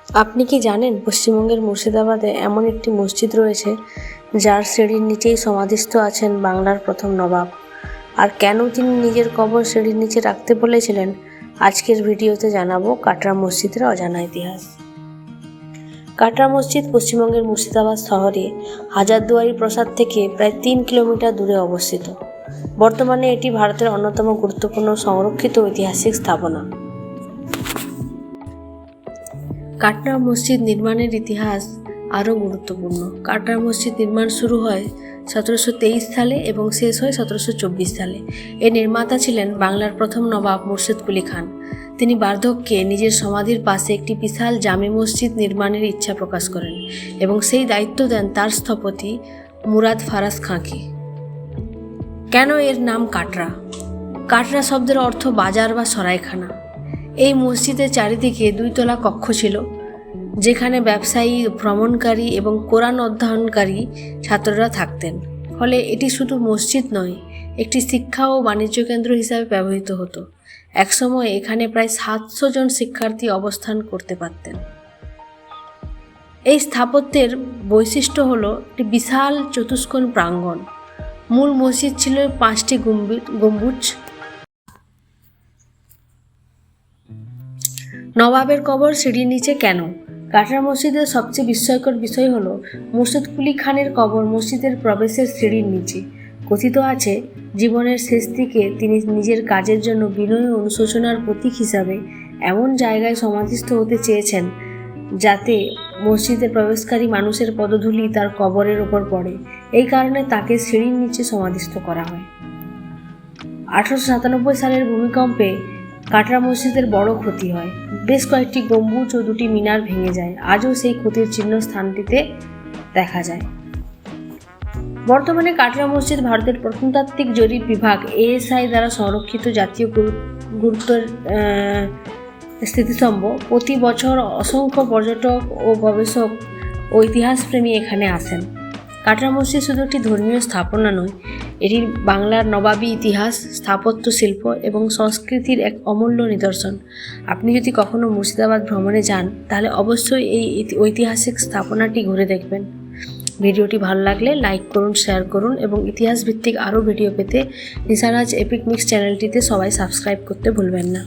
আপনি কি জানেন পশ্চিমবঙ্গের মুর্শিদাবাদে এমন একটি মসজিদ রয়েছে যার সিঁড়ির নিচেই সমাধিস্থ আছেন বাংলার প্রথম নবাব। আর কেন তিনি নিজের কবর সিঁড়ির নিচে রাখতে বলেছিলেন, আজকের ভিডিওতে জানাবো কাটরা মসজিদের অজানা ইতিহাস। কাটরা মসজিদ পশ্চিমবঙ্গের মুর্শিদাবাদ শহরে হাজারদুয়ারি প্রাসাদ থেকে প্রায় 3 কিলোমিটার দূরে অবস্থিত। বর্তমানে এটি ভারতের অন্যতম গুরুত্বপূর্ণ সংরক্ষিত ঐতিহাসিক স্থাপনা। কাটরা মসজিদ নির্মাণের ইতিহাস আরও গুরুত্বপূর্ণ। কাটরা মসজিদ নির্মাণ শুরু হয় 1723 সালে এবং শেষ হয় 1724 সালে। এর নির্মাতা ছিলেন বাংলার প্রথম নবাব মুর্শিদ কুলি খান। তিনি বার্ধক্যে নিজের সমাধির পাশে একটি বিশাল জামে মসজিদ নির্মাণের ইচ্ছা প্রকাশ করেন এবং সেই দায়িত্ব দেন তার স্থপতি মুরাদ ফারাজ খাঁকে। কেন এর নাম কাটরা? কাটরা শব্দের অর্থ বাজার বা সরাইখানা। এই মসজিদের চারিদিকে 2 তলা কক্ষ ছিল, যেখানে ব্যবসায়ী, ভ্রমণকারী এবং কোরআন অধ্যয়নকারী ছাত্ররা থাকতেন। ফলে এটি শুধু মসজিদ নয়, একটি শিক্ষা ও বাণিজ্য কেন্দ্র হিসাবে ব্যবহৃত হতো। একসময় এখানে প্রায় 700 জন শিক্ষার্থী অবস্থান করতে পারতেন। এই স্থাপত্যের বৈশিষ্ট্য হলো একটি বিশাল চতুষ্কোণ প্রাঙ্গণ। মূল মসজিদ ছিল 5টি গম্বুজ। নবাবের কবর সিঁড়ির নিচে কেন? কাটরা মসজিদের সবচেয়ে বিস্ময়কর বিষয় হলো মুর্শিদ কুলি খানের কবর মসজিদের প্রবেশের সিঁড়ির নিচে। কথিত আছে, জীবনের শেষ দিকে তিনি নিজের কাজের জন্য বিনয় ও অনুশোচনার প্রতীক হিসাবে এমন জায়গায় সমাধিস্থ হতে চেয়েছেন যাতে মসজিদে প্রবেশকারী মানুষের পদধূলি তার কবরের ওপর পড়ে। এই কারণে তাকে সিঁড়ির নিচে সমাধিস্থ করা হয়। 1897 সালের ভূমিকম্পে কাটরা মসজিদের বড় ক্ষতি হয়। বেশ কয়েকটি গম্বুজ ও 2টি মিনার ভেঙে যায়। আজও সেই ক্ষতির চিহ্ন স্থানটিতে দেখা যায়। বর্তমানে কাটরা মসজিদ ভারতের প্রত্নতাত্ত্বিক জরিপ বিভাগ ASI দ্বারা সংরক্ষিত জাতীয় গুরুত্বের স্মৃতিস্তম্ভ। প্রতি বছর অসংখ্য পর্যটক ও গবেষক ও ইতিহাসপ্রেমী এখানে আসেন। কাটরা মসজিদ শুধু একটি ধর্মীয় স্থাপনা নয়, এটি বাংলার নবাবী ইতিহাস, স্থাপত্য শিল্প এবং সংস্কৃতির এক অমূল্য নিদর্শন। আপনি যদি কখনো মুর্শিদাবাদ ভ্রমণে যান, তাহলে অবশ্যই এই ঐতিহাসিক স্থাপনাটি ঘুরে দেখবেন। ভিডিওটি ভালো লাগলে লাইক করুন, শেয়ার করুন এবং ইতিহাস ভিত্তিক আরও ভিডিও পেতে নিশারাজ এপিক মিক্স চ্যানেলটিতে সবাই সাবস্ক্রাইব করতে ভুলবেন না।